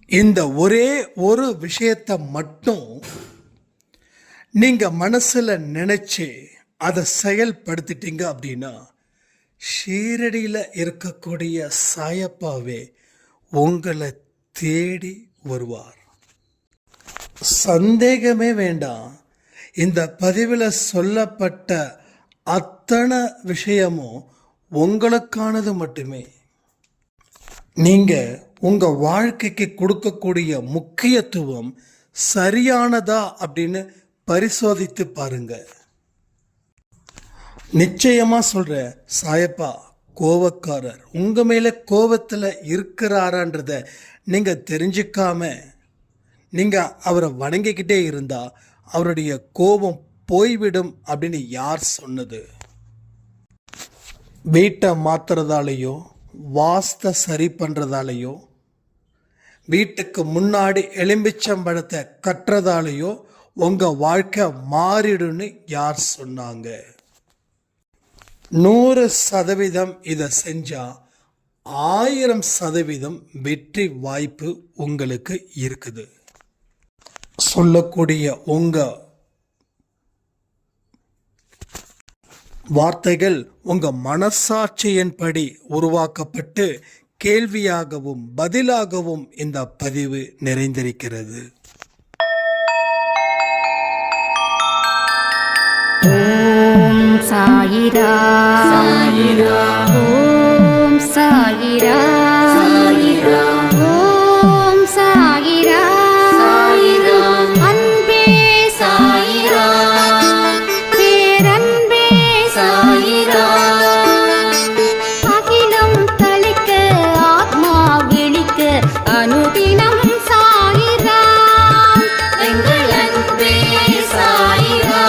இந்த ஒரே ஒரு விஷயத்தை மட்டும் நீங்க மனசுல நினைச்சு அதை செயல்படுத்திட்டீங்க அப்படின்னா ஷீரடியில் இருக்கக்கூடிய சாயப்பாவே உங்களை தேடி வருவார். சந்தேகமே வேண்டாம். இந்த பதிவில் சொல்லப்பட்ட அத்தனை விஷயமும் உங்களுக்கானது மட்டுமே. நீங்கள் உங்கள் வாழ்க்கைக்கு கொடுக்கக்கூடிய முக்கியத்துவம் சரியானதா அப்படின்னு பரிசோதித்து பாருங்க. நிச்சயமா சொல்ற, சாயப்பா கோவக்காரர், உங்க மேல கோபத்தில் இருக்கிறாரான்றத நீங்க தெரிஞ்சுக்காம நீங்க அவரை வணங்கிக்கிட்டே இருந்தா அவருடைய கோபம் போய்விடும் அப்படின்னு யார் சொன்னது? வீட்டை மாத்துறதாலேயோ வாஸ்தை சரி பண்ணுறதாலேயோ வீட்டுக்கு முன்னாடி எலும்பிச்சம்பழத்தை கட்டுறதாலேயோ உங்கள் வாழ்க்கை மாறிடுன்னு யார் சொன்னாங்க? 100% இதை செஞ்சால் 1000% வெற்றி வாய்ப்பு உங்களுக்கு இருக்குது. சொல்லக்கூடிய உங்கள் வார்த்தைகள் உங்கள் மனசாட்சியின்படி உருவாக்கப்பட்டு கேள்வியாகவும் பதிலாகவும் இந்த பதிவு நிறைந்திருக்கிறது. ஓம் சாயிரா சாயிரா, ஓம் சாயிரா சாயிரா, ஓம் சாயிரா சாயிரா, அன்பே சாயிரா, பேரன்பே சாயிரா, அகிலம் தளிக்க ஆத்மா விழிக்க அனுதினம் சாயிரா, எங்கள் அன்பே சாயிரா.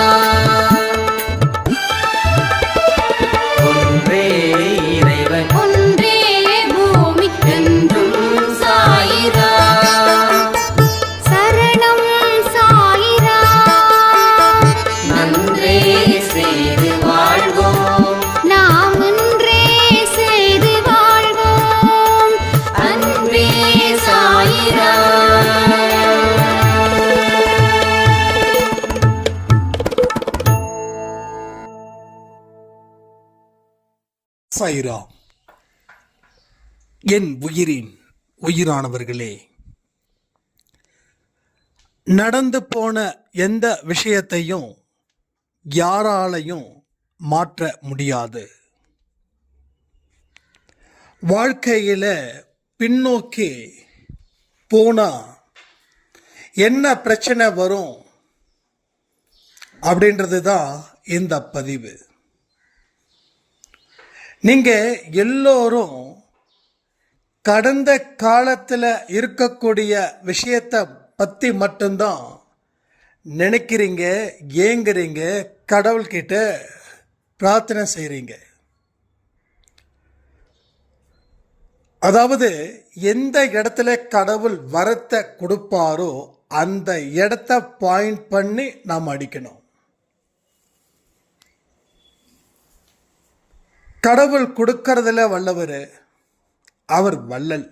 சாயிரா. என் உயிரின் உயிரானவர்களே, நடந்து போன எந்த விஷயத்தையும் யாராலையும் மாற்ற முடியாது. வாழ்க்கையில் பின்னோக்கி போனா என்ன பிரச்சனை வரும் அப்படின்றது தான் இந்த பதிவு. நீங்க எல்லோரும் கடந்த காலத்தில் இருக்கக்கூடிய விஷயத்தை பற்றி மட்டும்தான் நினைக்கிறீங்க, ஏங்குறீங்க, கடவுள்கிட்ட பிரார்த்தனை செய்கிறீங்க. அதாவது எந்த இடத்துல கடவுள் வரத்தை கொடுப்பாரோ அந்த இடத்த பாயிண்ட் பண்ணி நாம் அடிக்கணும். கடவுள் கொடுக்கறதுல வல்லவர், அவர் வள்ளல்.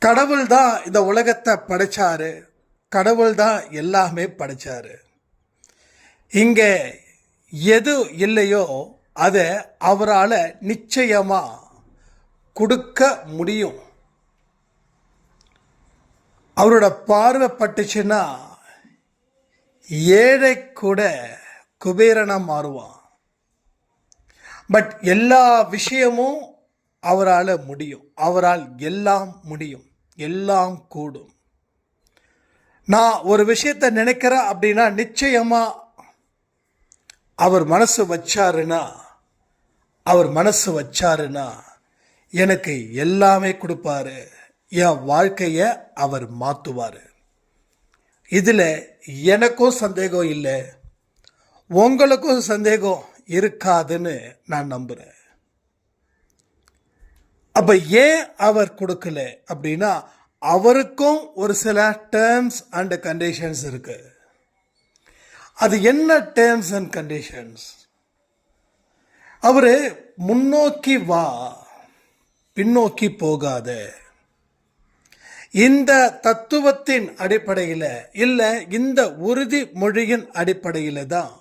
கடவுள் தான் இந்த உலகத்தை படைச்சாரு, கடவுள் தான் எல்லாமே படைச்சாரு. இங்க எது இல்லையோ அதை அவரால் நிச்சயமா கொடுக்க முடியும். அவரோட பார்வை பட்டுச்சுன்னா ஏழை கூட குபேரனா மாறுவான். பட் எல்லா விஷயமும் அவரால் முடியும். அவரால் எல்லாம் முடியும், எல்லாம் கூடும். நான் ஒரு விஷயத்தை நினைக்கிறேன் அப்படின்னா நிச்சயமா அவர் மனசு வச்சாருன்னா எனக்கு எல்லாமே கொடுப்பாரு. என் வாழ்க்கையை அவர் மாற்றுவார். இதில் எனக்கும் சந்தேகம் இல்லை, உங்களுக்கும் சந்தேகம் இருக்காதுன்னு நான் நம்புறேன். அப்ப ஏன் அவர் கொடுக்கல அப்படின்னா அவருக்கும் ஒரு சில டேர்ம்ஸ் அண்ட் கண்டிஷன்ஸ் இருக்கு. அது என்ன டேர்ம்ஸ் அண்ட் கண்டிஷன்ஸ்? அவரு முன்னோக்கி வா, பின்னோக்கி போகாத. இந்த தத்துவத்தின் அடிப்படையில் இல்லை இந்த உறுதிமொழியின் அடிப்படையில் தான்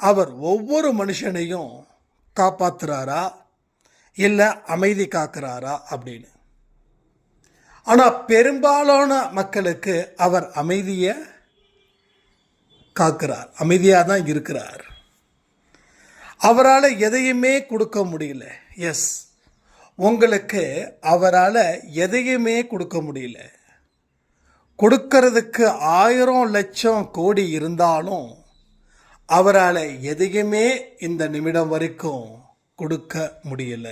அவர் ஒவ்வொரு மனுஷனையும் காப்பாத்துறாரா இல்லை அமைதி காக்கிறாரா அப்படின்னு. ஆனால் பெரும்பாலான மக்களுக்கு அவர் அமைதியை காக்கிறார், அமைதியாக தான் இருக்கிறார். அவரால் எதையுமே கொடுக்க முடியல. எஸ், உங்களுக்கு அவரால் எதையுமே கொடுக்க முடியல. கொடுக்கறதுக்கு 1000 லட்சம் கோடி இருந்தாலும் அவரால் எதையுமே இந்த நிமிடம் வரைக்கும் கொடுக்க முடியல.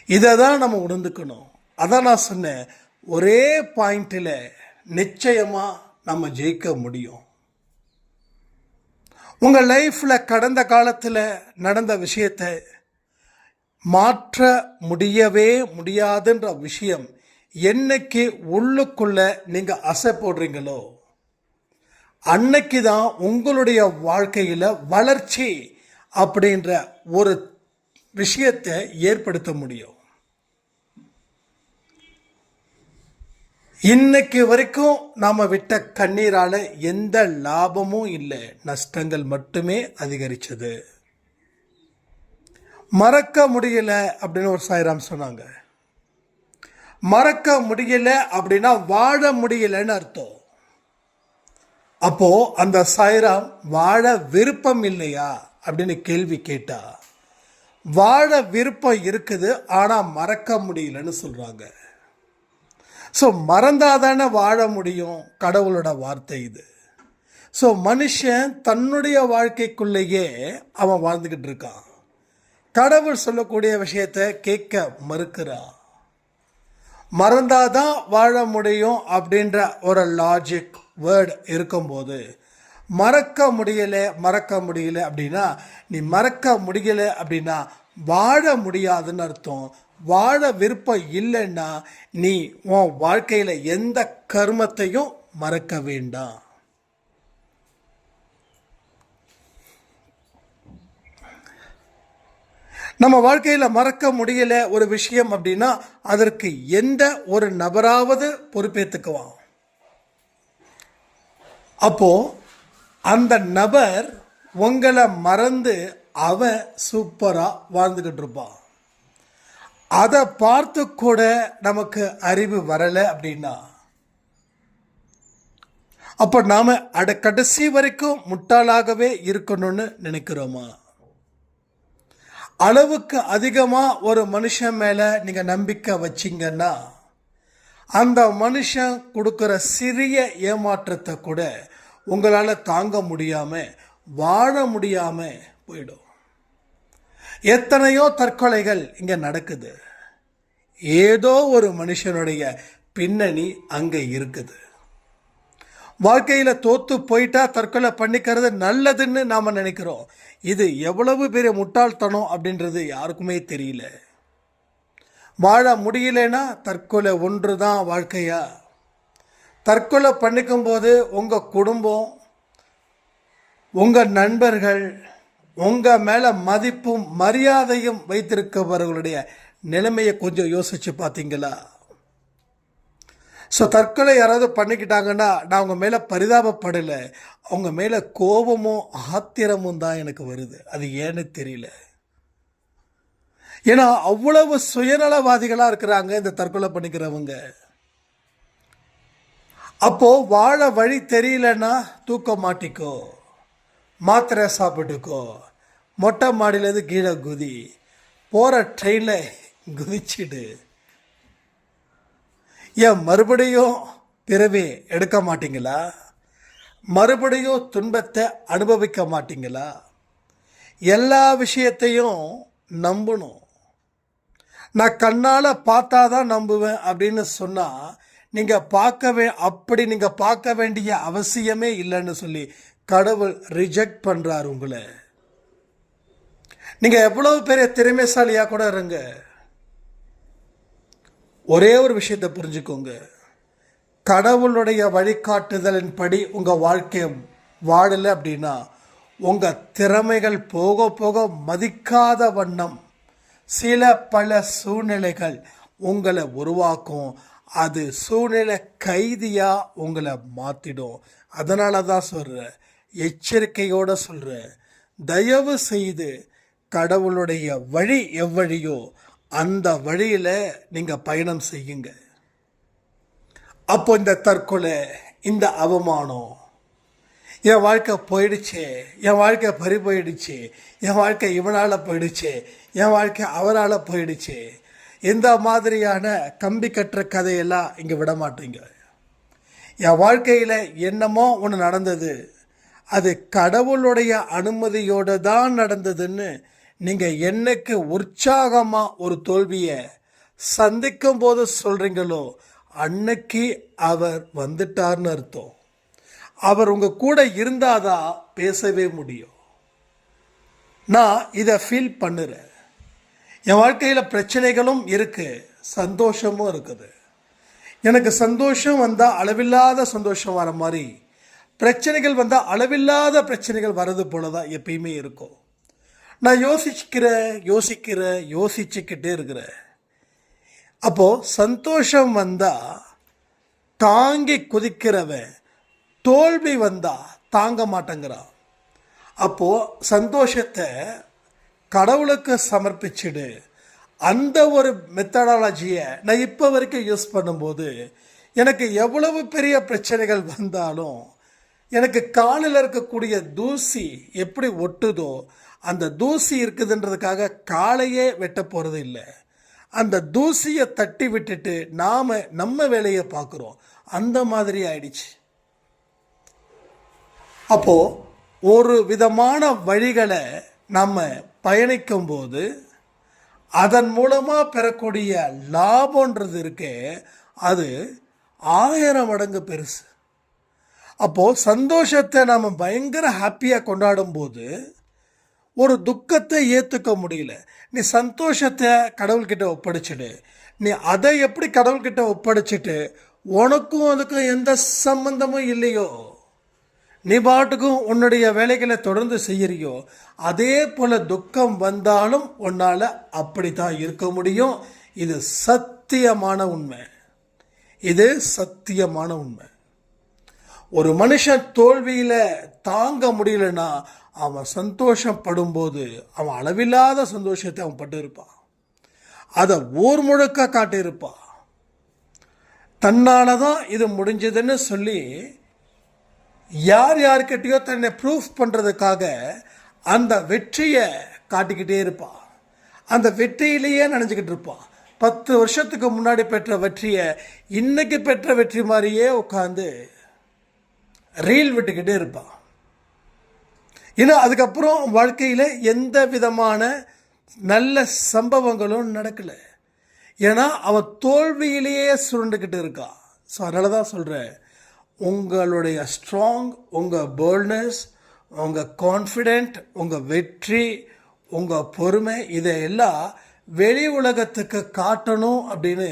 இதை தான் நம்ம உணர்ந்துக்கணும். அதான் நான் சொன்னேன், ஒரே பாயிண்டில் நிச்சயமாக நம்ம ஜெயிக்க முடியும். உங்கள் லைஃப்பில் கடந்த காலத்தில் நடந்த விஷயத்தை மாற்ற முடியவே முடியாதுன்ற விஷயம் என்னைக்கு உள்ளுக்குள்ள நீங்கள் அசை போடுறீங்களோ அன்னைக்கு தான் உங்களுடைய வாழ்க்கையில் வளர்ச்சி அப்படின்ற ஒரு விஷயத்தை ஏற்படுத்த முடியும். இன்னைக்கு வரைக்கும் நாம் விட்ட கண்ணீரால் எந்த லாபமும் இல்லை, நஷ்டங்கள் மட்டுமே அதிகரிச்சது. மறக்க முடியல அப்படின்னு ஒரு சாய்ராம் சொன்னாங்க. மறக்க முடியல அப்படின்னா வாழ முடியலன்னு அர்த்தம். அப்போ அந்த சாய்ராம் வாழ விருப்பம் இல்லையா அப்படின்னு கேள்வி கேட்டா, வாழ விருப்பம் இருக்குது ஆனால் மறக்க முடியலன்னு சொல்றாங்க. ஸோ மறந்தாதானே வாழ முடியும், கடவுளோட வார்த்தை இது. ஸோ மனுஷன் தன்னுடைய வாழ்க்கைக்குள்ளேயே அவன் வாழ்ந்துக்கிட்டு இருக்கான். கடவுள் சொல்லக்கூடிய விஷயத்தை கேட்க மறுக்கிறான். மறந்தாதான் வாழ முடியும் அப்படின்ற ஒரு லாஜிக் வேர்டு இருக்கும்போது மறக்க முடியல அப்படின்னா, நீ மறக்க முடியல அப்படின்னா வாழ முடியாதுன்னு அர்த்தம். வாழ விருப்பம் இல்லைன்னா நீ உன் வாழ்க்கையில் எந்த கர்மத்தையும் மறக்க வேண்டாம். நம்ம வாழ்க்கையில் மறக்க முடியல ஒரு விஷயம் அப்படின்னா அதற்கு எந்த ஒரு நபராவது பொறுப்பேற்றுக்குவான். அப்போ அந்த நபர் உங்களை மறந்து அவன் சூப்பராக வாழ்ந்துக்கிட்டு இருப்பான். அதை பார்த்து கூட நமக்கு அறிவு வரலை அப்படின்னா அப்போ நாம் கடைசி வரைக்கும் முட்டாளாகவே இருக்கணும்னு நினைக்கிறோமா? அளவுக்கு அதிகமாக ஒரு மனுஷன் மேலே நீங்கள் நம்பிக்கை வச்சிங்கன்னா அந்த மனுஷன் கொடுக்குற சிறிய ஏமாற்றத்தை கூட உங்களால் தாங்க முடியாமல் வாழ முடியாமல் போயிடும். எத்தனையோ தற்கொலைகள் இங்கே நடக்குது. ஏதோ ஒரு மனுஷனுடைய பின்னணி அங்கே இருக்குது. வாழ்க்கையில் தோற்று போயிட்டா தற்கொலை பண்ணிக்கிறது நல்லதுன்னு நாம் நினைக்கிறோம். இது எவ்வளவு பெரிய முட்டாள்தனம் அப்படின்றது யாருக்குமே தெரியல. வாழ முடியலன்னா தற்கொலை ஒன்று தான் வாழ்க்கையா? தற்கொலை பண்ணிக்கும் போது உங்கள் குடும்பம், உங்கள் நண்பர்கள், உங்கள் மேலே மதிப்பும் மரியாதையும் வைத்திருக்கவர்களுடைய நிலைமையை கொஞ்சம் யோசித்து பார்த்தீங்களா? ஸோ தற்கொலை யாராவது பண்ணிக்கிட்டாங்கன்னா நான் அவங்க மேலே பரிதாபப்படலை, அவங்க மேலே கோபமும் ஆத்திரமும் தான் எனக்கு வருது. அது ஏன்னு தெரியல. ஏன்னா அவ்வளவு சுயநலவாதிகளாக இருக்கிறாங்க இந்த தற்கொலை பண்ணிக்கிறவங்க. அப்போது வாழ வழி தெரியலன்னா தூக்க மாட்டிக்கோ, மாத்திரை சாப்பிட்டுக்கோ, மொட்டை மாடியிலேருந்து கீழே குதி, போகிற ட்ரெயினில் குதிச்சிடு. ஏன் மறுபடியும் பிறவி எடுக்க மாட்டீங்களா? மறுபடியும் துன்பத்தை அனுபவிக்க மாட்டீங்களா? எல்லா விஷயத்தையும் நம்பணும். நான் கண்ணால் பார்த்தா தான் நம்புவேன் அப்படின்னு சொன்னால் நீங்கள் பார்க்க வேண்டிய அவசியமே இல்லைன்னு சொல்லி கடவுள் ரிஜெக்ட் பண்ணுறார் உங்களை. நீங்கள் எவ்வளவு பெரிய திறமைசாலியாக கூட இருங்க, ஒரே ஒரு விஷயத்தை புரிஞ்சுக்கோங்க. கடவுளுடைய வழிகாட்டுதலின்படி உங்கள் வாழ்க்கையை வாழலை அப்படின்னா உங்கள் திறமைகள் போக போக மதிக்காத வண்ணம் பல சூழ்நிலைகள் உங்களை உருவாக்கும். அது சூழ்நிலை கைதியாக உங்களை மாற்றிடும். அதனால தான் சொல்கிறேன், எச்சரிக்கையோடு சொல்கிறேன், தயவு செய்து கடவுளுடைய வழி எவ்வழியோ அந்த வழியில் நீங்கள் பயணம் செய்யுங்க. அப்போ இந்த தற்கொலை, இந்த அவமானம், என் வாழ்க்கை போயிடுச்சு, என் வாழ்க்கை பறி போயிடுச்சு, என் வாழ்க்கை இவனால் போயிடுச்சு, என் வாழ்க்கை அவரால் போயிடுச்சு, இந்த மாதிரியான கம்பி கட்டுற கதையெல்லாம் இங்கே விட மாட்டீங்க. என் வாழ்க்கையில் என்னமோ ஒன்று நடந்தது, அது கடவுளுடைய அனுமதியோடு தான் நடந்ததுன்னு நீங்கள் என்னைக்கு உற்சாகமாக ஒரு தோல்வியை சந்திக்கும் போது சொல்கிறீங்களோ அன்னைக்கு அவர் வந்துட்டார்னு அர்த்தம். அவர் உங்கள் கூட இருந்தாதான் பேசவே முடியும். நான் இதை ஃபீல் பண்ணுறேன். என் வாழ்க்கையில் பிரச்சனைகளும் இருக்குது, சந்தோஷமும் இருக்குது. எனக்கு சந்தோஷம் வந்தால் அளவில்லாத சந்தோஷம் வர மாதிரி, பிரச்சனைகள் வந்தால் அளவில்லாத பிரச்சனைகள் வர்றது போல தான் எப்பயுமே இருக்கும். நான் யோசிச்சுக்கிட்டே இருக்கிறேன். அப்போது சந்தோஷம் வந்தால் தாங்கி குதிக்கிறவன் தோல்வி வந்தால் தாங்க மாட்டேங்கிறான். அப்போது சந்தோஷத்தை கடவுளுக்கு சமர்ப்பிச்சுடு. அந்த ஒரு மெத்தடாலஜியை நான் இப்போ வரைக்கும் யூஸ் பண்ணும்போது எனக்கு எவ்வளவு பெரிய பிரச்சனைகள் வந்தாலும் எனக்கு காலில் இருக்கக்கூடிய தூசி எப்படி ஒட்டுதோ அந்த தூசி இருக்குதுன்றதுக்காக காலையே வெட்ட போகிறது இல்லை. அந்த தூசியை தட்டி விட்டுட்டு நாம் நம்ம வேலையை பார்க்குறோம். அந்த மாதிரி ஆயிடுச்சு. அப்போது ஒரு விதமான வழிகளை நம்ம பயணிக்கும்போது அதன் மூலமாக பெறக்கூடிய லாபன்றது இருக்கே, அது 1000 மடங்கு பெருசு. அப்போது சந்தோஷத்தை நாம் பயங்கர ஹாப்பியாக கொண்டாடும்போது ஒரு துக்கத்தை ஏற்றுக்க முடியல. நீ சந்தோஷத்தை கடவுள்கிட்ட ஒப்படைச்சிடு. நீ அதை எப்படி கடவுள்கிட்ட ஒப்படைச்சிட்டு உனக்கும் அதுக்கும் எந்த சம்பந்தமும் இல்லையோ, நீ பாட்டுக்கும் உன்னுடைய வேலைகளை தொடர்ந்து செய்யறியோ, அதே போல் துக்கம் வந்தாலும் உன்னால் அப்படி தான் இருக்க முடியும். இது சத்தியமான உண்மை. ஒரு மனுஷன் தோல்வியில் தாங்க முடியலன்னா அவன் சந்தோஷப்படும்போது அவன் அளவில்லாத சந்தோஷத்தை அவன் பட்டு இருப்பான். அதை ஊர் முழுக்க காட்டியிருப்பான். தன்னால தான் இது முடிஞ்சதுன்னு சொல்லி யார்கிட்டயோ தன்னை ப்ரூஃப் பண்ணுறதுக்காக அந்த வெற்றியை காட்டிக்கிட்டே இருப்பான். அந்த வெற்றியிலேயே நினைஞ்சிக்கிட்டு இருப்பான். 10 வருஷத்துக்கு முன்னாடி பெற்ற வெற்றியை இன்னைக்கு பெற்ற வெற்றி மாதிரியே உட்காந்து ரீல் விட்டுக்கிட்டே இருப்பான். இன்னும் அதுக்கப்புறம் வாழ்க்கையில் எந்த விதமான நல்ல சம்பவங்களும் நடக்கலை. ஏன்னா அவன் தோல்வியிலேயே சுருண்டுக்கிட்டு இருக்கான். ஸோ அதனால தான் சொல்கிறேன், உங்களுடைய ஸ்ட்ராங், உங்கள் போல்ட்னஸ், உங்கள் கான்ஃபிடென்ட், உங்கள் வெற்றி, உங்கள் பொறுமை, இதையெல்லாம் வெளி உலகத்துக்கு காட்டணும் அப்படின்னு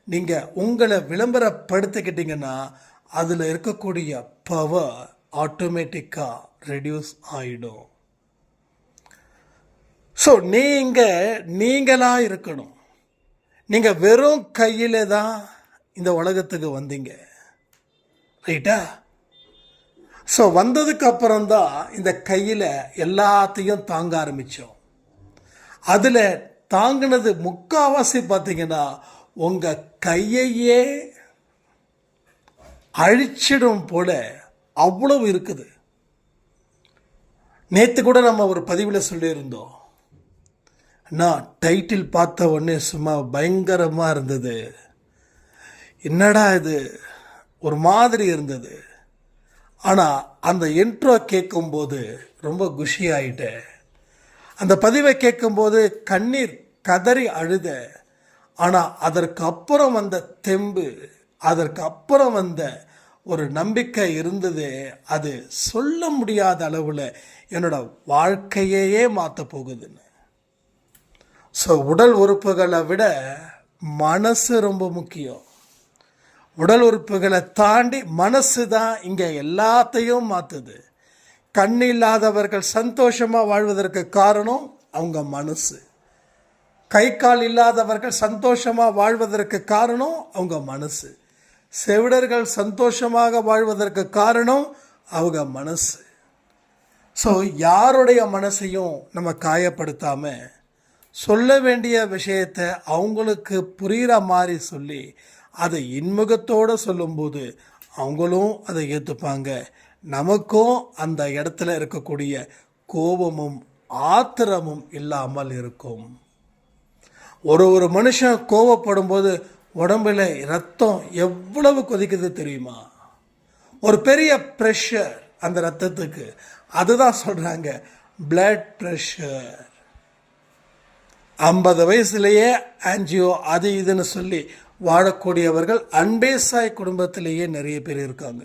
நீங்கள் உங்களை விளம்பரப்படுத்திக்கிட்டீங்கன்னா அதில் இருக்கக்கூடிய பவர் ஆட்டோமேட்டிக்காக ரெடியூஸ் ஆகிடும். ஸோ நீங்களாக இருக்கணும். நீங்கள் வெறும் கையில் தான் இந்த உலகத்துக்கு வந்தீங்க, ரைட்டா? ஸோ வந்ததுக்கு அப்புறம்தான் இந்த கையில் எல்லாத்தையும் தாங்க ஆரம்பித்தோம். அதில் தாங்கினது முக்கால்வாசி பார்த்தீங்கன்னா உங்கள் கையையே அழிச்சிடும் போல அவ்வளவு இருக்குது. நேற்று கூட நம்ம ஒரு பதிவில் சொல்லியிருந்தோம், நான் டைட்டில் பார்த்த உடனே சும்மா பயங்கரமாக இருந்தது. என்னடா இது, ஒரு மாதிரி இருந்தது. ஆனால் அந்த இன்ட்ரோ கேட்கும்போது ரொம்ப குஷி ஆகிட்டேன். அந்த பதிவை கேட்கும்போது கண்ணீர் கதறி அழுத. ஆனால் அதற்கு அப்புறம் வந்த தெம்பு, அதற்கு அப்புறம் வந்த ஒரு நம்பிக்கை இருந்தது. அது சொல்ல முடியாத அளவில் என்னோட வாழ்க்கையே மாற்ற போகுதுன்னு. ஸோ உடல் உறுப்புகளை விட மனசு ரொம்ப முக்கியம். உடல் உறுப்புகளை தாண்டி மனசு தான் இங்கே எல்லாத்தையும் மாற்றுது. கண் இல்லாதவர்கள் சந்தோஷமாக வாழ்வதற்கு காரணம் அவங்க மனசு. கை கால் இல்லாதவர்கள் சந்தோஷமாக வாழ்வதற்கு காரணம் அவங்க மனசு. செவிடர்கள் சந்தோஷமாக வாழ்வதற்கு காரணம் அவங்க மனசு. ஸோ யாருடைய மனசையும் நம்ம காயப்படுத்தாமல் சொல்ல வேண்டிய விஷயத்தை அவங்களுக்கு புரிகிற மாதிரி சொல்லி அதை இன்முகத்தோடு சொல்லும்போது அவங்களும் அதை ஏற்றுப்பாங்க. நமக்கும் அந்த இடத்துல இருக்கக்கூடிய கோபமும் ஆத்திரமும் இல்லாமல் இருக்கும். ஒரு மனுஷன் கோபப்படும் போது உடம்புல ரத்தம் எவ்வளவு கொதிக்குது தெரியுமா? ஒரு பெரிய ப்ரெஷர் அந்த ரத்தத்துக்கு. அதுதான் சொல்கிறாங்க பிளட் ப்ரெஷர். 50 வயசுலேயே ஆன்ஜியோ அது இதுன்னு சொல்லி வாழக்கூடியவர்கள் அன்பேசாய் குடும்பத்திலேயே நிறைய பேர் இருக்காங்க.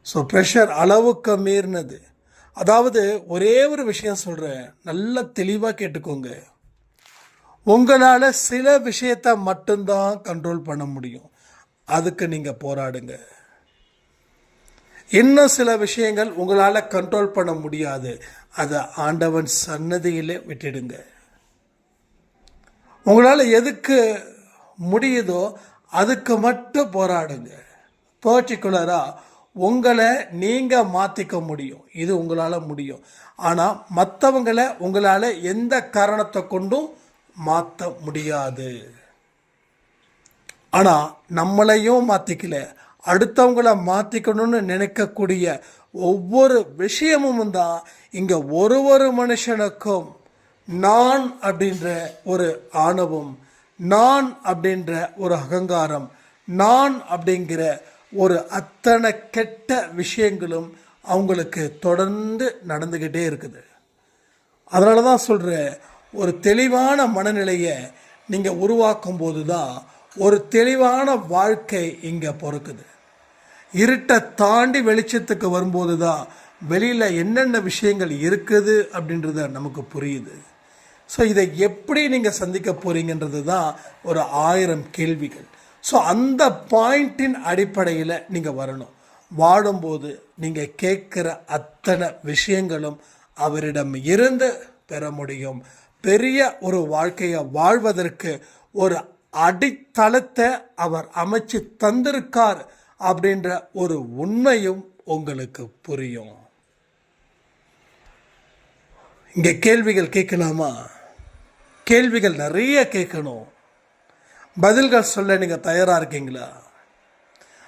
ஸோ ப்ரெஷர் அளவுக்கு மீறினது. அதாவது ஒரே ஒரு விஷயம் சொல்கிறேன், நல்லா தெளிவாக கேட்டுக்கோங்க. உங்களால் சில விஷயத்தை மட்டும்தான் கண்ட்ரோல் பண்ண முடியும். அதுக்கு நீங்கள் போராடுங்க. இன்னும் சில விஷயங்கள் உங்களால் கண்ட்ரோல் பண்ண முடியாது. அதை ஆண்டவன் சன்னதியிலே விட்டுடுங்க. உங்களால் எதுக்கு முடியுதோ அதுக்கு மட்டும் போராடுங்க. பர்டிகுலராக உங்களை நீங்கள் மாற்றிக்க முடியும், இது உங்களால் முடியும். ஆனால் மற்றவங்களை உங்களால் எந்த காரணத்தை கொண்டும் மாற்ற முடியாது. ஆனால் நம்மளையும் மாற்றிக்கல, அடுத்தவங்களை மாற்றிக்கணும்னு நினைக்கக்கூடிய ஒவ்வொரு விஷயமும் தான் இங்கே ஒரு மனுஷனுக்கும் நான் அப்படின்ற ஒரு ஆணவம், நான் அப்படின்ற ஒரு அகங்காரம், நான் அப்படிங்கிற ஒரு அத்தனை கெட்ட விஷயங்களும் அவங்களுக்கு தொடர்ந்து நடந்துக்கிட்டே இருக்குது. அதனால தான் சொல்கிறேன், ஒரு தெளிவான மனநிலையை நீங்கள் உருவாக்கும் போது தான் ஒரு தெளிவான வாழ்க்கை இங்கே பிறக்குது. இருட்டை தாண்டி வெளிச்சத்துக்கு வரும்போது தான் வெளியில் என்னென்ன விஷயங்கள் இருக்குது அப்படின்றத நமக்கு புரியுது. ஸோ இதை எப்படி நீங்கள் சந்திக்க போகிறீங்கன்றது தான் ஒரு 1000 கேள்விகள். ஸோ அந்த பாயிண்டின் அடிப்படையில் நீங்கள் வரணும். வாழும்போது நீங்கள் கேட்குற அத்தனை விஷயங்களும் அவரிடம் இருந்து பெற முடியும். பெரிய ஒரு வாழ்க்கையை வாழ்வதற்கு ஒரு அடித்தளத்தை அவர் அமைச்சு தந்திருக்கார் அப்படின்ற ஒரு உண்மையும் உங்களுக்கு புரியும். இங்கே கேள்விகள் கேட்கலாமா? கேள்விகள் நிறைய கேட்கணும். பதில்கள் சொல்ல நீங்கள் தயாராக இருக்கீங்களா?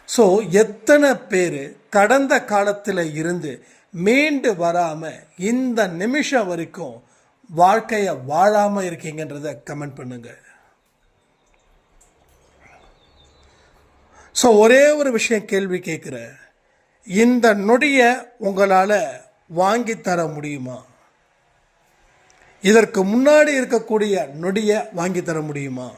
ஸோ எத்தனை பேர் கடந்த காலத்தில் இருந்து மீண்டு வராமல் இந்த நிமிஷம் வரைக்கும் வாழ்க்கையை வாழாமல் இருக்கீங்கன்றதை கமெண்ட் பண்ணுங்க. ஸோ ஒரே ஒரு விஷயம் கேள்வி கேட்குறேன், இந்த நொடியை உங்களால் வாங்கி தர முடியுமா? இதற்கு முன்னாடி இருக்கக்கூடிய நொடியை வாங்கி தர முடியுமா?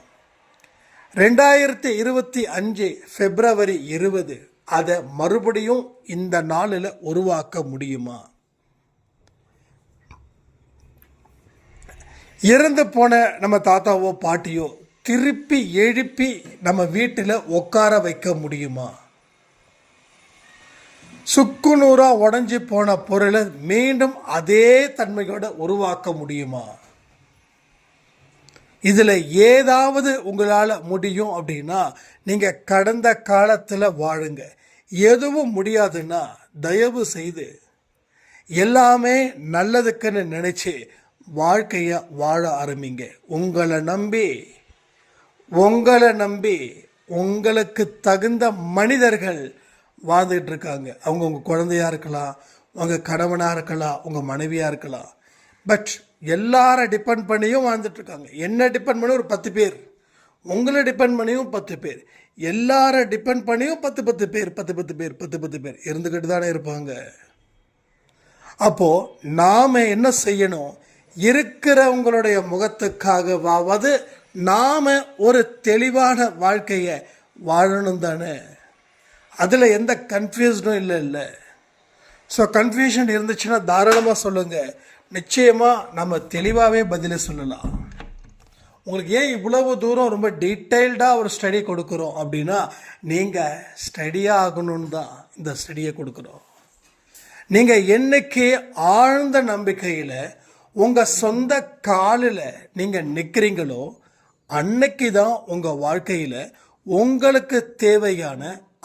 2025 பிப்ரவரி 20 அதை மறுபடியும் இந்த நாளில் உருவாக்க முடியுமா? இறந்து போன நம்ம தாத்தாவோ பாட்டியோ திருப்பி எழுப்பி நம்ம வீட்டில் உட்கார வைக்க முடியுமா? சுக்குநூறாக உடஞ்சி போன பொருளை மீண்டும் அதே தன்மையோட உருவாக்க முடியுமா? இதில் ஏதாவது உங்களால் முடியும் அப்படின்னா நீங்கள் கடந்த காலத்தில் வாழுங்க. எதுவும் முடியாதுன்னா தயவு செய்து எல்லாமே நல்லதுக்குன்னு நினச்சி வாழ்க்கையை வாழ ஆரம்பிங்க. உங்களை நம்பி உங்களுக்கு தகுந்த மனிதர்கள் வாழ்ந்துட்டு இருக்காங்க. அவங்க உங்கள் குழந்தையாக இருக்கலாம், உங்கள் கணவனாக இருக்கலாம், உங்கள் மனைவியாக இருக்கலாம். பட் எல்லாரை டிபெண்ட் பண்ணியும் வாழ்ந்துட்டுருக்காங்க. என்ன டிபெண்ட் பண்ணி ஒரு 10 பேர், உங்களை டிபெண்ட் பண்ணியும் 10 பேர், எல்லாரை டிபெண்ட் பண்ணியும் 10 பேர் இருந்துக்கிட்டு தானே இருப்பாங்க. அப்போது நாம் என்ன செய்யணும்? இருக்கிறவங்களுடைய முகத்துக்காகவாவது நாம் ஒரு தெளிவான வாழ்க்கையை வாழணும் தானே. அதில் எந்த கன்ஃபியூஷனும் இல்லை. ஸோ கன்ஃபியூஷன் இருந்துச்சுன்னா தாராளமாக சொல்லுங்கள். நிச்சயமாக நம்ம தெளிவாகவே பதிலை சொல்லலாம். உங்களுக்கு ஏன் இவ்வளவு தூரம் ரொம்ப டீட்டெயில்டாக ஒரு ஸ்டடி கொடுக்குறோம் அப்படின்னா, நீங்கள் ஸ்டடியாக ஆகணும்னு தான் இந்த ஸ்டடியை கொடுக்குறோம். நீங்கள் என்னைக்கு ஆழ்ந்த நம்பிக்கையில் உங்கள் சொந்த காலில் நீங்கள் நிற்கிறீங்களோ அன்னைக்கு தான் உங்கள் வாழ்க்கையில் உங்களுக்கு தேவையான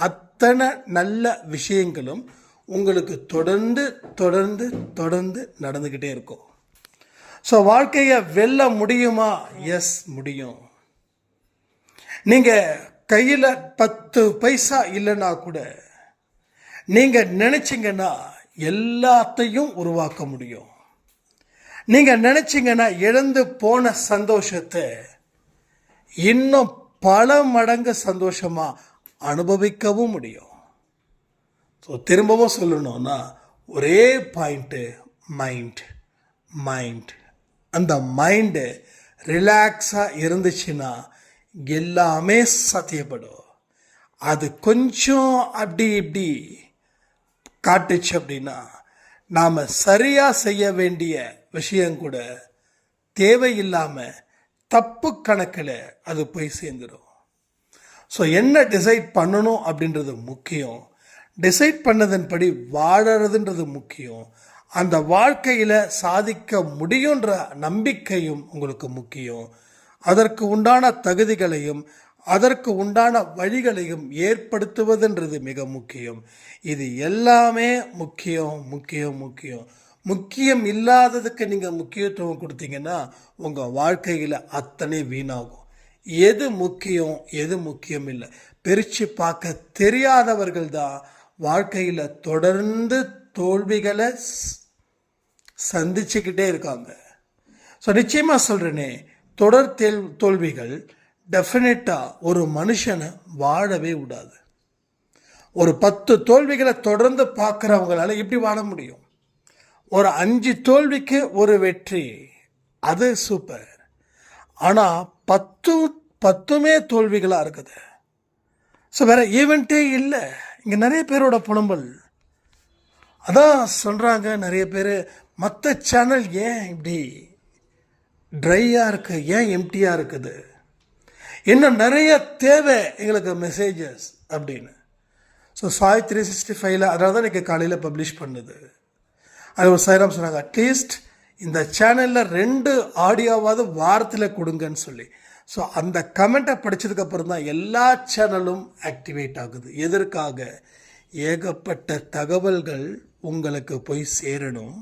அத்தனை நல்ல விஷயங்களும் உங்களுக்கு தொடர்ந்து தொடர்ந்து தொடர்ந்து நடந்துக்கிட்டே இருக்கும். ஸோ வாழ்க்கையை வெல்ல முடியுமா? எஸ், முடியும். நீங்கள் கையில் 10 பைசா இல்லைன்னா கூட நீங்கள் நினச்சிங்கன்னா எல்லாத்தையும் உருவாக்க முடியும். நீங்கள் நினச்சிங்கன்னா இழந்து போன சந்தோஷத்தை இன்னும் பல மடங்கு சந்தோஷமாக அனுபவிக்கவும் முடியும். ஸோ திரும்பவும் சொல்லணும்னா ஒரே பாயிண்ட்டு, மைண்ட். அந்த மைண்டு ரிலாக்ஸாக இருந்துச்சுன்னா எல்லாமே சாத்தியப்படும். அது கொஞ்சம் அப்படி இப்படி காட்டுச்சு அப்படின்னா நாம் சரியாக செய்ய வேண்டிய விஷயம் கூட தேவையில்லாமல் தப்பு கணக்கில் அது போய் சேர்ந்துடும். ஸோ என்ன டிசைட் பண்ணணும் அப்படின்றது முக்கியம். டிசைட் பண்ணதன்படி வாழறதுன்றது முக்கியம். அந்த வாழ்க்கையில் சாதிக்க முடியுன்ற நம்பிக்கையும் உங்களுக்கு முக்கியம். அதற்கு உண்டான தகுதிகளையும் அதற்கு உண்டான வழிகளையும் ஏற்படுத்துவதுன்றது மிக முக்கியம். இது எல்லாமே முக்கியம் இல்லாததுக்கு நீங்கள் முக்கியத்துவம் கொடுத்தீங்கன்னா உங்கள் வாழ்க்கையில் அத்தனை வீணாகும். எது முக்கியம் எது முக்கியம் இல்லை பிரித்து பார்க்க தெரியாதவர்கள் தான் வாழ்க்கையில் தொடர்ந்து தோல்விகளை சந்திச்சுக்கிட்டே இருக்காங்க. ஸோ நிச்சயமாக சொல்கிறேனே, தொடர் தோல்விகள் டெஃபினட்டாக ஒரு மனுஷனை வாழவே விடாது. ஒரு 10 தோல்விகளை தொடர்ந்து பார்க்குறவங்களால எப்படி வாழ முடியும்? ஒரு 5 தோல்விக்கு ஒரு வெற்றி, அது சூப்பர். ஆனால் 10மே தோல்விகளாக இருக்குது. ஸோ வேறு ஈவெண்ட்டே இல்லை. இங்கே நிறைய பேரோட புலம்பல் அதான் சொல்கிறாங்க. நிறைய பேர் மற்ற சேனல் ஏன் இப்படி ட்ரையாக இருக்குது, ஏன் எம்டியாக இருக்குது, இன்னும் நிறைய தேவை எங்களுக்கு மெசேஜஸ் அப்படின்னு. ஸோ சாய் 365 அதனால தான் எனக்கு காலையில் பப்ளிஷ் பண்ணுது. அது ஒரு சாய்ராம் சொன்னாங்க, அட்லீஸ்ட் இந்த சேனலில் 2 ஆடியோவாவது வாரத்தில் கொடுங்கன்னு சொல்லி. ஸோ அந்த கமெண்ட்டை படித்ததுக்கப்புறம் தான் எல்லா சேனலும் ஆக்டிவேட் ஆகுது. எதற்காக? ஏகப்பட்ட தகவல்கள் உங்களுக்கு போய் சேரணும்.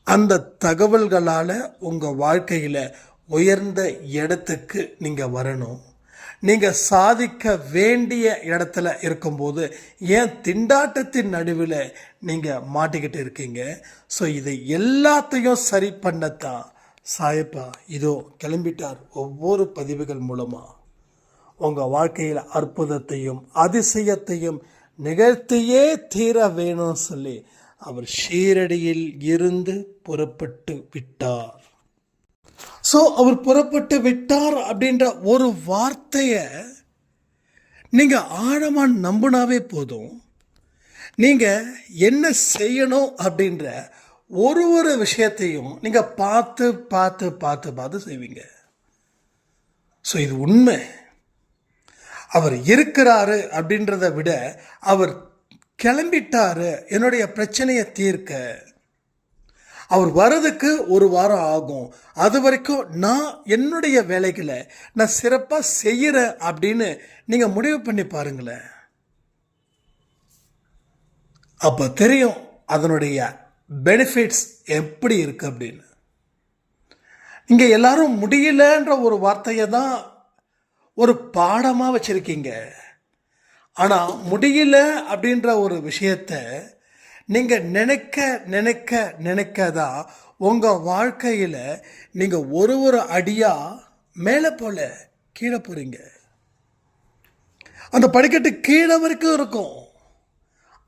அந்த தகவல்களால் உங்கள் வாழ்க்கையில் உயர்ந்த இடத்துக்கு நீங்கள் வரணும். நீங்கள் சாதிக்க வேண்டிய இடத்துல இருக்கும்போது ஏன் திண்டாட்டத்தின் நடுவில் நீங்கள் மாட்டிக்கிட்டு இருக்கீங்க? ஸோ இதை எல்லாத்தையும் சரி பண்ணத்தான் சாயப்பா இதோ கிளம்பிட்டார். ஒவ்வொரு பதிவுகள் மூலமாக உங்கள் வாழ்க்கையில் அற்புதத்தையும் அதிசயத்தையும் நிகழ்த்தியே தீர வேணும்னு சொல்லி அவர் ஷீரடியில் இருந்து புறப்பட்டு விட்டார். ஸோ அவர் புறப்பட்டு விட்டார் அப்படின்ற ஒரு வார்த்தையை நீங்கள் ஆழமாக நம்பினாவே போதும். நீங்கள் என்ன செய்யணும் அப்படின்ற ஒரு விஷயத்தையும் நீங்கள் பார்த்து செய்வீங்க. ஸோ இது உண்மை. அவர் இருக்கிறாரு அப்படின்றத விட அவர் கிளம்பிட்டாரு என்னுடைய பிரச்சனையை தீர்க்க. அவர் வர்றதுக்கு 1 வாரம் ஆகும். அது வரைக்கும் நான் என்னுடைய வேலைகளை நான் சிறப்பாக செய்கிறேன் அப்படின்னு நீங்கள் முடிவு பண்ணி பாருங்களேன். அப்போ தெரியும் அதனுடைய பெனிஃபிட்ஸ் எப்படி இருக்கு அப்படின்னு. இங்கே எல்லாரும் முடியலன்ற ஒரு வார்த்தையை தான் ஒரு பாடமாக வச்சுருக்கீங்க. ஆனால் முடியல அப்படின்ற ஒரு விஷயத்தை நீங்கள் நினைக்க தான் உங்கள் வாழ்க்கையில் நீங்கள் ஒரு அடியாக மேலே போல கீழே போகிறீங்க. அந்த படிக்கட்டு கீழே வரைக்கும் இருக்கும்.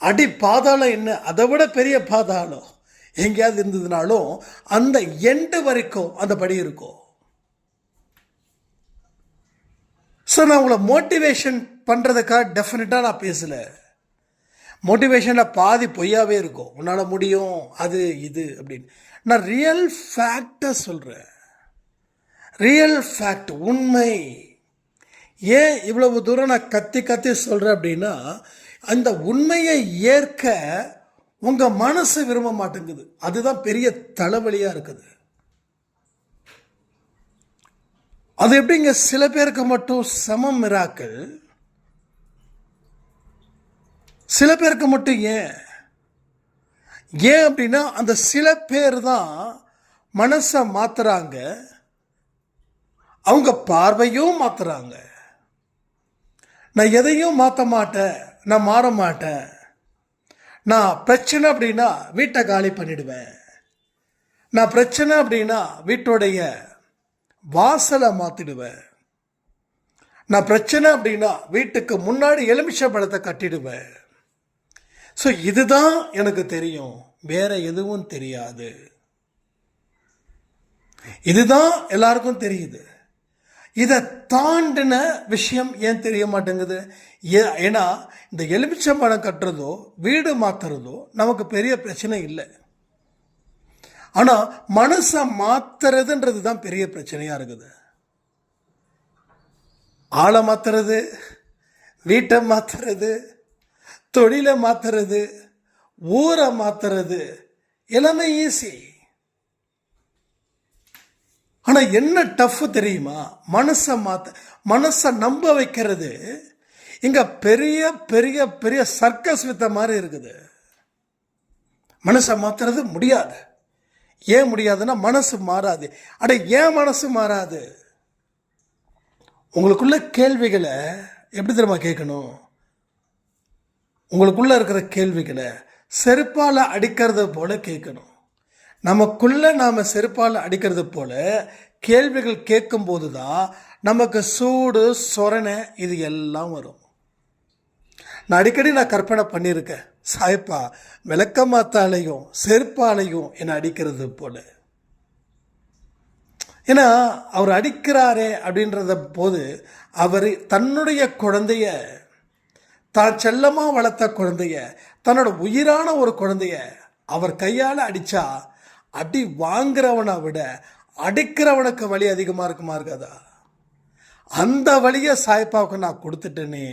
அடி பாதாளம் என்ன, அதை விட பெரிய பாதாளம் எங்கேயாவது இருந்ததுனாலும் அந்த எண்டு வரைக்கும் அந்த படி இருக்கும். ஸோ நான் உங்களை மோட்டிவேஷன் பண்ணுறதுக்காக டெஃபினட்டாக நான் பேசலை. மோட்டிவேஷனில் பாதி பொய்யாவே இருக்கும். உன்னால் முடியும் அது இது அப்படின்னு. நான் ரியல் ஃபேக்டை சொல்கிறேன். ரியல் ஃபேக்ட், உண்மை. ஏன் இவ்வளவு தூரம் நான் கத்தி சொல்கிறேன் அப்படின்னா, அந்த உண்மையை ஏற்க உங்கள் மனசு விரும்ப மாட்டேங்குது. அதுதான் பெரிய தலைவலியாக இருக்குது. அது எப்படிங்க சில பேருக்கு மட்டும் செம மிராக்கள், சில பேருக்கு மட்டும் ஏன் அப்படின்னா அந்த சில பேர் தான் மனசை மாத்துறாங்க, அவங்க பார்வையும் மாத்துறாங்க. நான் எதையும் மாற்ற மாட்டேன், நான் மாற மாட்டேன், நான் பிரச்சனை அப்படின்னா வீட்டை காலி பண்ணிடுவேன், நான் பிரச்சனை அப்படின்னா வீட்டுடைய வாசலை மாற்றிடுவேன், நான் பிரச்சனை அப்படின்னா வீட்டுக்கு முன்னாடி எலுமிச்சை பழத்தை கட்டிடுவேன். ஸோ இதுதான் எனக்கு தெரியும், வேற எதுவும் தெரியாது. இதுதான் எல்லாருக்கும் தெரியுது. இதை தாண்டின விஷயம் ஏன் தெரிய மாட்டேங்குது? ஏன்னா இந்த எலுமிச்சை பழம் கட்டுறதோ வீடு மாத்துறதோ நமக்கு பெரிய பிரச்சனை இல்லை. ஆனால் மனசை மாத்துறதுன்றது தான் பெரிய பிரச்சனையாக இருக்குது. ஆளை மாத்துறது, வீட்டை மாத்துறது, தொழிலை மாத்துறது, ஊரை மாத்துறது எல்லாமே ஈஸி. ஆனால் என்ன டஃப் தெரியுமா? மனசை நம்ப வைக்கிறது இங்கே பெரிய பெரிய பெரிய சர்க்கஸ் வித்த மாதிரி இருக்குது. மனசை மாத்துறது முடியாது. ஏன் முடியாதுன்னா மனசு மாறாது. ஏன் மனசு மாறாது? உங்களுக்குள்ள கேள்விகளை எப்படி தெரியுமா கேட்கணும்? உங்களுக்குள்ள இருக்கிற கேள்விகளை செருப்பால் அடிக்கிறது போல கேட்கணும். நமக்குள்ள நாம் செருப்பால் அடிக்கிறது போல கேள்விகள் கேட்கும்போது தான் நமக்கு சூடு சொரணை இது எல்லாம் வரும். நான் அடிக்கடி கற்பனை பண்ணியிருக்கேன், சாய்ப்பா விளக்கமாத்தாலையும் செருப்பாலையும் என்னை அடிக்கிறது போல. ஏன்னா அவர் அடிக்கிறாரே அப்படின்றத போது அவர் தன்னுடைய குழந்தைய, தான் செல்லமாக வளர்த்த குழந்தைய, தன்னோட உயிரான ஒரு குழந்தைய அவர் கையால் அடித்தா அடி வாங்குறவனை விட அடிக்கிறவனுக்கு வலி அதிகமாக இருக்குமா இருக்காதா? அந்த வழியை சாய்ப்பாவுக்கு நான் கொடுத்துட்டேனே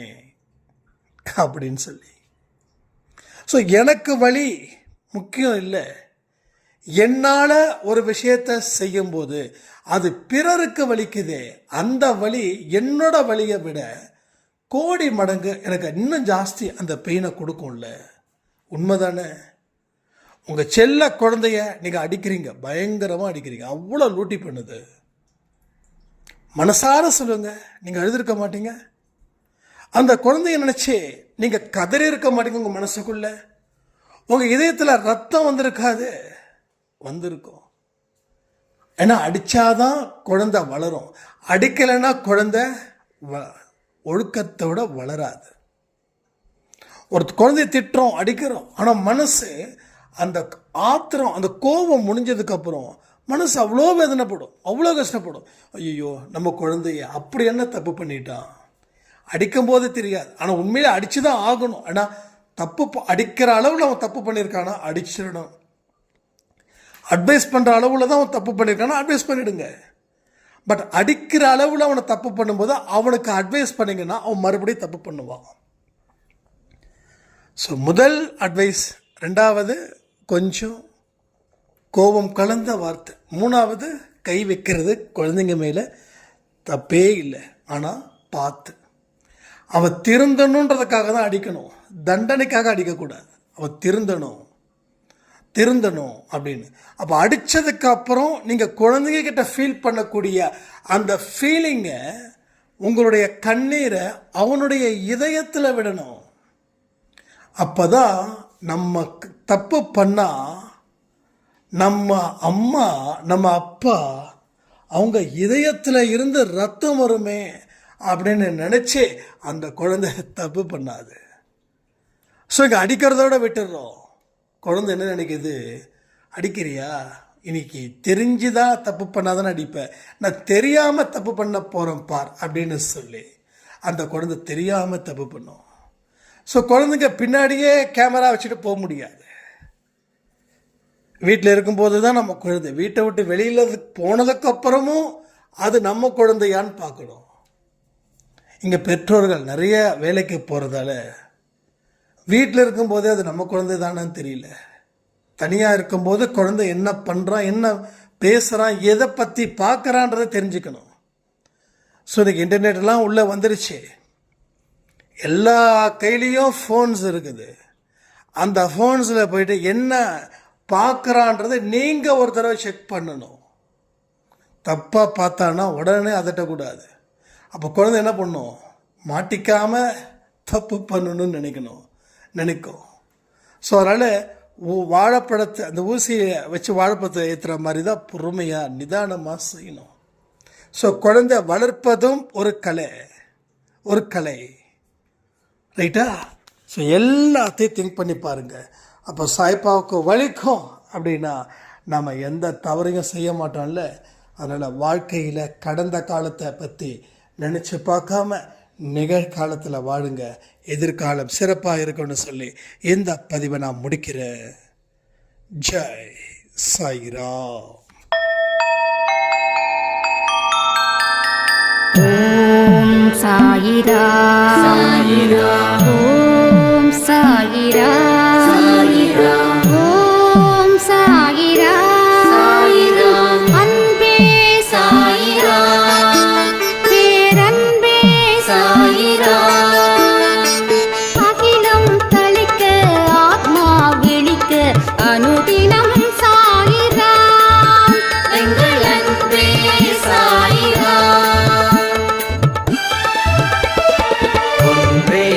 அப்படின்னு சொல்லி. ஸோ எனக்கு வலி முக்கியம் இல்லை. என்னால் ஒரு விஷயத்தை செய்யும்போது அது பிறருக்கு வலிக்குதே, அந்த வலி என்னோட வலியை விட கோடி மடங்கு எனக்கு இன்னும் ஜாஸ்தி அந்த பெயினை கொடுக்கும்ல. உண்மைதானே? உங்கள் செல்ல குழந்தைய நீங்கள் அடிக்கிறீங்க, பயங்கரமாக அடிக்கிறீங்க, அவ்வளோ லூட்டி பண்ணுது. மனசார சொல்லுங்க, நீங்கள் எழுதிருக்க மாட்டீங்க. அந்த குழந்தைய நினச்சி நீங்கள் கதறி இருக்க மாட்டீங்க. உங்கள் மனசுக்குள்ள உங்கள் இதயத்தில் ரத்தம் வந்திருக்காது, வந்திருக்கும். ஏன்னா அடித்தாதான் குழந்தை வளரும், அடிக்கலைன்னா குழந்தை ஒழுக்கத்தோட வளராது. ஒரு குழந்தைய திட்டுறோம், அடிக்கிறோம், ஆனால் மனசு அந்த ஆத்திரம், அந்த கோபம் முடிஞ்சதுக்கப்புறம் மனசு அவ்வளோ வேதனைப்படும், அவ்வளோ கஷ்டப்படும். ஐயோ நம்ம குழந்தைய அப்படி என்ன தப்பு பண்ணிட்டான். அடிக்கும்போது தெரியாது, ஆனால் உண்மையிலே அடித்து தான் ஆகணும். ஆனால் தப்பு அடிக்கிற அளவில் அவன் தப்பு பண்ணியிருக்கானா அடிச்சிடணும். அட்வைஸ் பண்ணுற அளவில் தான் அவன் தப்பு பண்ணியிருக்கானா அட்வைஸ் பண்ணிவிடுங்க. பட் அடிக்கிற அளவில் அவனை தப்பு பண்ணும்போது அவனுக்கு அட்வைஸ் பண்ணிங்கன்னா அவன் மறுபடியும் தப்பு பண்ணுவான். ஸோ முதல் அட்வைஸ், ரெண்டாவது கொஞ்சம் கோபம் கலந்த வார்த்தை, மூணாவது கை வைக்கிறது குழந்தைங்க மேலே தப்பே இல்லை, ஆனால் பார்த்து. அவன் திருந்தணுன்றதுக்காக தான் அடிக்கணும், தண்டனைக்காக அடிக்கக்கூடாது. அவன் திருந்தணும் அப்படின்னு. அப்போ அடித்ததுக்கு அப்புறம் நீங்கள் குழந்தைங்க கிட்ட ஃபீல் பண்ணக்கூடிய அந்த ஃபீலிங்கை, உங்களுடைய கண்ணீரை அவனுடைய இதயத்தில் விடணும். அப்போ தான் நம்ம தப்பு பண்ணால் நம்ம அம்மா நம்ம அப்பா அவங்க இதயத்தில் இருந்து ரத்தம் வருமே அப்படின்னு நினச்சி அந்த குழந்தை தப்பு பண்ணாது. ஸோ இங்கே அடிக்கிறதோட விட்டுடுறோம். குழந்தை என்ன நினைக்கிது, அடிக்கிறியா, இன்னைக்கு தெரிஞ்சுதான் தப்பு பண்ணாதானே அடிப்பேன், நான் தெரியாமல் தப்பு பண்ண போகிறேன் பார் அப்படின்னு சொல்லி அந்த குழந்தை தெரியாமல் தப்பு பண்ணும். ஸோ குழந்தைங்க பின்னாடியே கேமரா வச்சுட்டு போக முடியாது. வீட்டில் இருக்கும்போது தான் நம்ம குழந்தை, வீட்டை விட்டு வெளியில் போனதுக்கப்புறமும் அது நம்ம குழந்தையான்னு பார்க்கணும். இங்கே பெற்றோர்கள் நிறைய வேலைக்கு போகிறதால வீட்டில் இருக்கும்போதே அது நம்ம குழந்தை தானேன்னு தெரியல. தனியாக இருக்கும்போது குழந்தை என்ன பண்ணுறான், என்ன பேசுகிறான், எதை பற்றி பார்க்குறான்றதை தெரிஞ்சுக்கணும். ஸோ இன்றைக்கி இன்டர்நெட்லாம் உள்ளே வந்துருச்சு. எல்லா கையிலையும் ஃபோன்ஸ் இருக்குது. அந்த ஃபோன்ஸில் போயிட்டு என்ன பார்க்குறான்றதை நீங்கள் ஒரு தடவை செக் பண்ணணும். தப்பாக பார்த்தானா உடனே அதட்டக்கூடாது. அப்போ குழந்தை என்ன பண்ணும், மாட்டிக்காமல் தப்பு பண்ணணும்னு நினைக்கும். ஸோ அதனால் வாழைப்பழத்தை அந்த ஊசியை வச்சு வாழைப்பழத்தை ஏற்றுற மாதிரி தான் பொறுமையாக நிதானமாக செய்யணும். ஸோ குழந்தை வளர்ப்பதும் ஒரு கலை ரைட்டா? ஸோ எல்லாத்தையும் திங்க் பண்ணி பாருங்கள். அப்போ சாய்ப்பாவுக்கு வலிக்கும் அப்படின்னா நம்ம எந்த தவறையும் செய்ய மாட்டோம்ல. அதனால் வாழ்க்கையில் கடந்த காலத்தை பற்றி நினச்சி பார்க்காம நிகழ்காலத்தில் வாழுங்க. எதிர்காலம் சிறப்பாக இருக்குன்னு சொல்லி இந்த பதிவை நான் முடிக்கிறேன். ஜெய் சாய்ராம். ஓம் சாயிரா சாயிரா, ஓம் சாயிரா சாயிரா, ஓம் சாயிரா சாயிரா, அன்பே சாயிரா, பேரன்பே சாயிரா, அகிலம் தளிக்க ஆத்மா விழிக்க அனுதினம் சாயிரா, எங்கள் அன்பே சாயிரா. ஒன்றே